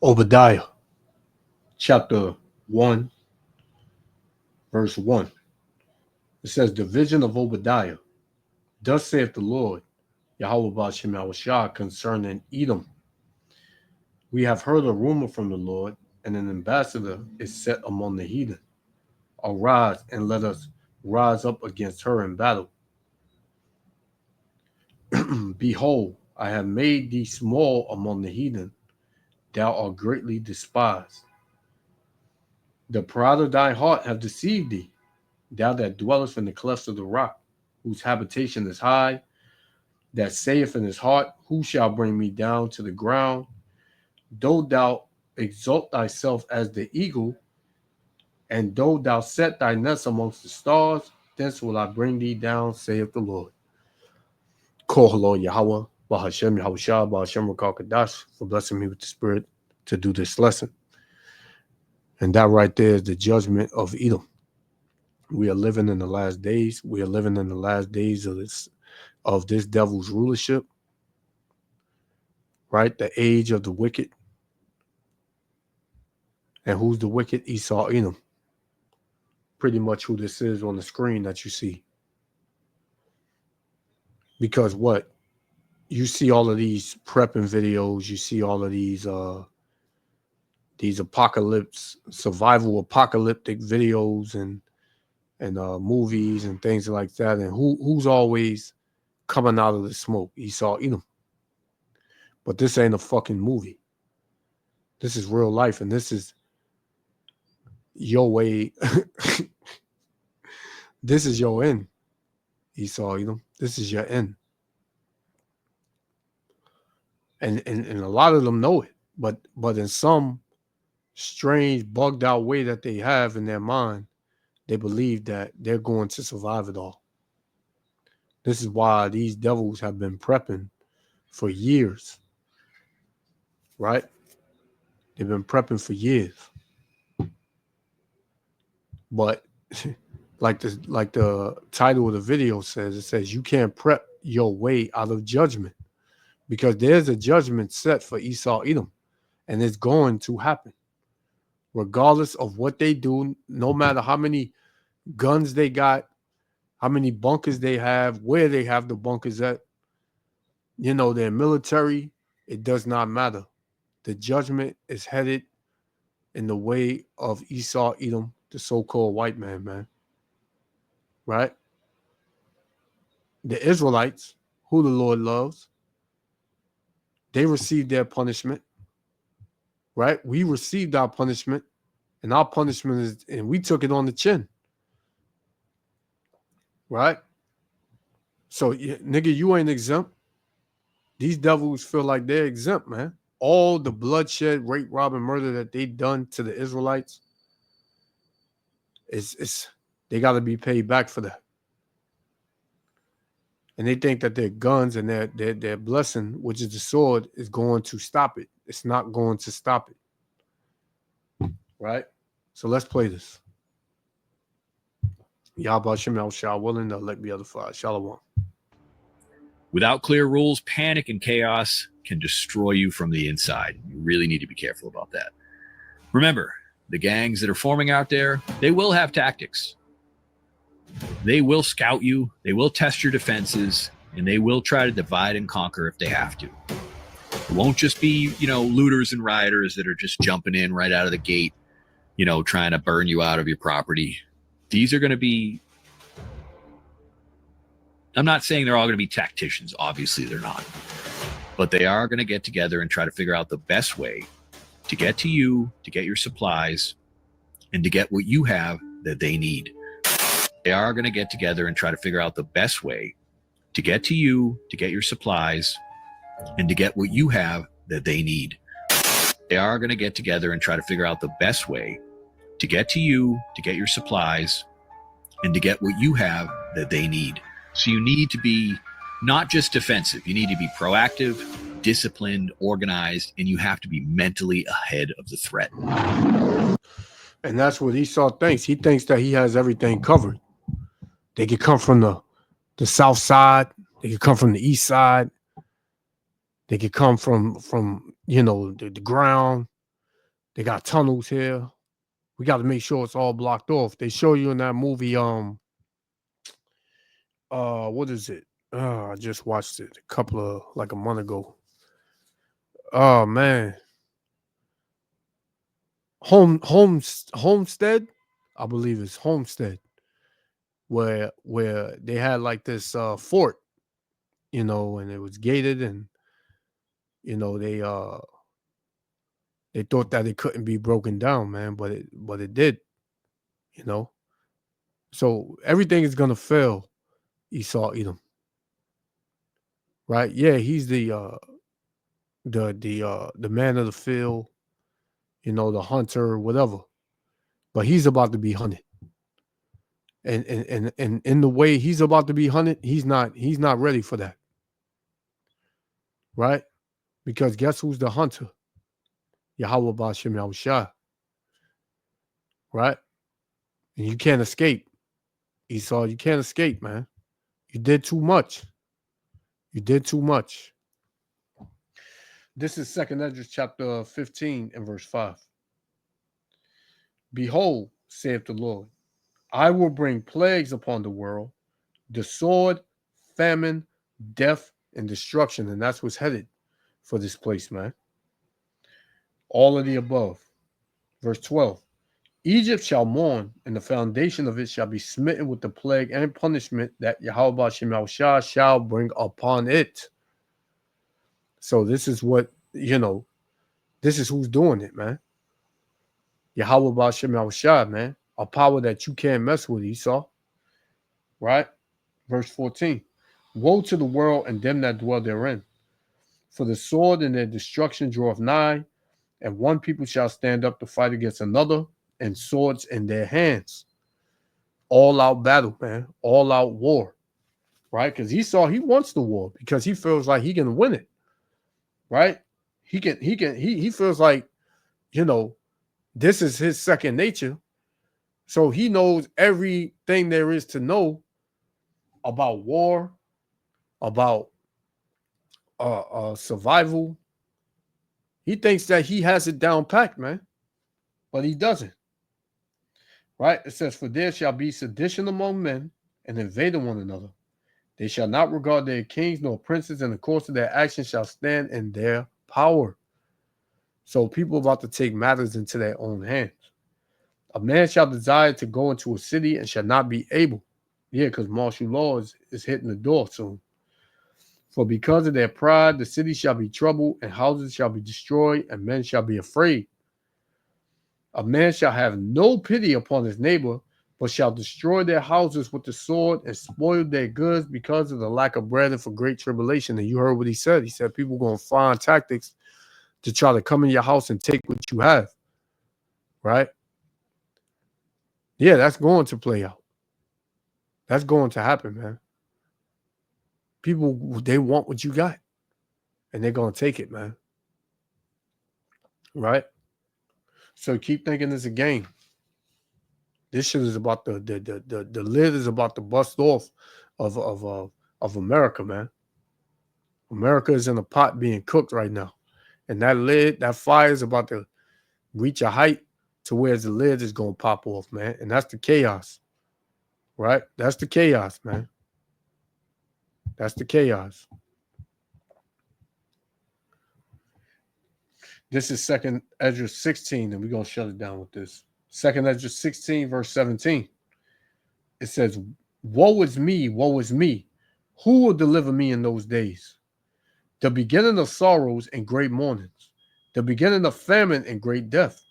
Obadiah, chapter 1, verse 1. It says, the vision of Obadiah. Thus saith the Lord, Yahweh Ba'ashem Yahushua, concerning Edom. We have heard a rumor from the Lord, and an ambassador is set among the heathen. Arise, and let us rise up against her in battle. Behold, I have made thee small among the heathen. Thou art greatly despised. The pride of thy heart have deceived thee, thou that dwellest in the clefts of the rock, whose habitation is high, that saith in his heart, who shall bring me down to the ground? Though thou exalt thyself as the eagle, and though thou set thy nest amongst the stars, thence will I bring thee down, saith the Lord. Call Lord Yahweh, Bahashem Yahushua, Bahashem Rakakadash, for blessing me with the spirit to do this lesson. And that right there is the judgment of Edom. We are living in the last days. We are living in the last days of this devil's rulership. Right? The age of the wicked. And who's the wicked? Esau, Edom. Pretty much who this is on the screen that you see. Because what? You see all of these prepping videos. You see all of these survival apocalyptic videos and movies and things like that. And who's always coming out of the smoke? Esau, Edom. But this ain't a fucking movie. This is real life, and this is your way. This is your end, Esau, Edom. This is your end. And a lot of them know it, but in some strange, bugged out way that they have in their mind, they believe that they're going to survive it all. This is why these devils have been prepping for years. Right? They've been prepping for years. But like the title of the video says, it says you can't prep your way out of judgment, because there's a judgment set for Esau, Edom, and it's going to happen. Regardless of what they do, no matter how many guns they got, how many bunkers they have, where they have the bunkers at, their military, it does not matter. The judgment is headed in the way of Esau, Edom, the so-called white man. Right? The Israelites, who the Lord loves, they received their punishment. Right? We received our punishment, and our punishment is, and we took it on the chin. Right? So, nigga, you ain't exempt. These devils feel like they're exempt, man. All the bloodshed, rape, rob, and murder that they done to the Israelites, they got to be paid back for that. And they think that their guns and their blessing, which is the sword, is going to stop it. It's not going to stop it. Right? So let's play this. Yahweh Shem Yahushua willing to let me other fire. Shalom. Without clear rules, panic and chaos can destroy you from the inside. You really need to be careful about that. Remember, the gangs that are forming out there, they will have tactics. They will scout you, they will test your defenses, and they will try to divide and conquer if they have to. It won't just be, looters and rioters that are just jumping in right out of the gate, trying to burn you out of your property. These are going to be, I'm not saying they're all going to be tacticians. Obviously, they're not. But they are going to get together and try to figure out the best way to get to you, to get your supplies, and to get what you have that they need. They are going to get together and try to figure out the best way to get to you, to get your supplies, and to get what you have that they need. They are going to get together and try to figure out the best way to get to you, to get your supplies, and to get what you have that they need. So you need to be not just defensive. You need to be proactive, disciplined, organized, and you have to be mentally ahead of the threat. And that's what Esau thinks. He thinks that he has everything covered. They could come from the south side. They could come from the east side. They could come from the ground. They got tunnels here. We got to make sure it's all blocked off. They show you in that movie, what is it? I just watched it a month ago. Oh man. Homestead, I believe it's Homestead, where they had like this fort, and it was gated, and they thought that it couldn't be broken down, man, but it did, you know. So everything is gonna fail Esau Edom, right? Yeah, he's the man of the field, the hunter, whatever. But he's about to be hunted. And in the way he's about to be hunted, he's not ready for that. Right? Because guess who's the hunter? Yahweh Ba'ashem Yahushua. Right? And you can't escape. Esau, you can't escape, man. You did too much. You did too much. This is 2nd Esdras chapter 15 and verse 5. Behold, saith the Lord, I will bring plagues upon the world, the sword, famine, death, and destruction. And that's what's headed for this place, man. All of the above. Verse 12. Egypt shall mourn, and the foundation of it shall be smitten with the plague and punishment that Yahweh Ba'ashem Yahushua shall bring upon it. So this is what, this is who's doing it, man. Yahweh Ba'ashem Yahushua, man. A power that you can't mess with, Esau. Right? Verse 14. Woe to the world and them that dwell therein. For the sword and their destruction draweth nigh, and one people shall stand up to fight against another, and swords in their hands. All out battle, man. All out war. Right? Because Esau, he wants the war because he feels like he can win it. Right? He feels like, this is his second nature. So he knows everything there is to know about war, about survival. He thinks that he has it down packed, man. But he doesn't. Right? It says, for there shall be sedition among men and invading one another. They shall not regard their kings nor princes, and the course of their actions shall stand in their power. So people about to take matters into their own hands. A man shall desire to go into a city and shall not be able. Yeah, because martial law is hitting the door soon. For because of their pride, the city shall be troubled, and houses shall be destroyed, and men shall be afraid. A man shall have no pity upon his neighbor, but shall destroy their houses with the sword and spoil their goods because of the lack of bread and for great tribulation. And you heard what he said. He said people are going to find tactics to try to come in your house and take what you have. Right? Yeah, that's going to play out. That's going to happen, man. People, they want what you got, and they're going to take it, man. Right? So keep thinking it's a game. This shit is about the lid is about to bust off of America, man. America is in a pot being cooked right now. And that lid, that fire is about to reach a height to where the lid is going to pop off, man. And that's the chaos. Right? That's the chaos, man. That's the chaos. This is 2nd Esdras 16, and we're going to shut it down with this. 2nd Esdras 16, verse 17. It says, woe is me, woe is me. Who will deliver me in those days? The beginning of sorrows and great mournings, the beginning of famine and great death,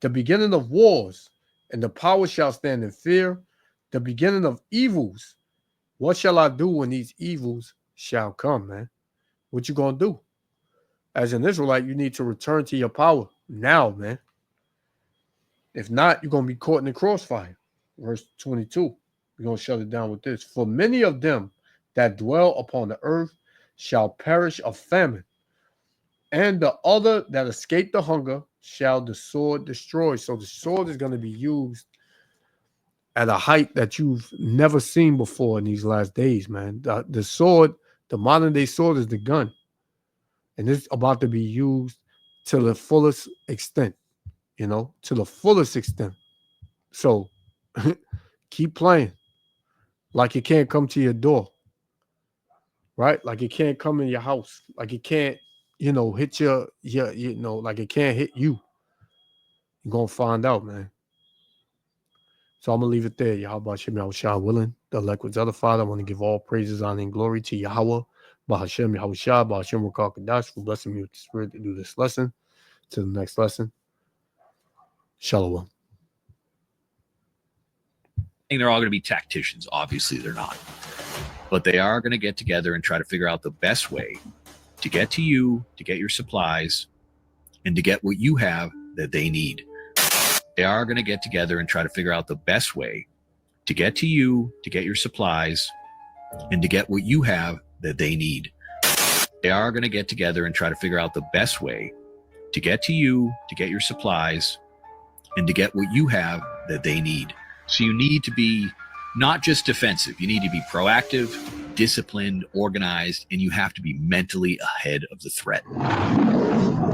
the beginning of wars, and the power shall stand in fear, the beginning of evils. What shall I do when these evils shall come, man? What you going to do? As an Israelite, you need to return to your power now, man. If not, you're going to be caught in the crossfire. Verse 22. We're going to shut it down with this. For many of them that dwell upon the earth shall perish of famine, and the other that escape the hunger shall the sword destroy. So the sword is going to be used at a height that you've never seen before in these last days, man. The sword, the modern day sword is the gun. And it's about to be used to the fullest extent. to the fullest extent. So keep playing like it can't come to your door, right? Like it can't come in your house. Like it can't, hit your, like it can't hit you. You're going to find out, man. So I'm going to leave it there. Yahweh Hashem Yahushua willing. The elect was other Father. I want to give all praises, honor, and glory to Yahweh. Bahashem Yahushua, Bahashem Rakal Kadash, for blessing me with the Spirit to do this lesson. To the next lesson. Shalom. They're all going to be tacticians. Obviously, they're not. But they are going to get together and try to figure out the best way to get to you, to get your supplies, and to get what you have that they need. They are going to get together and try to figure out the best way to get to you, to get your supplies, and to get what you have that they need. They are going to get together and try to figure out the best way to get to you, to get your supplies, and to get what you have that they need. So you need to be not just defensive. You need to be proactive, disciplined, organized, and you have to be mentally ahead of the threat.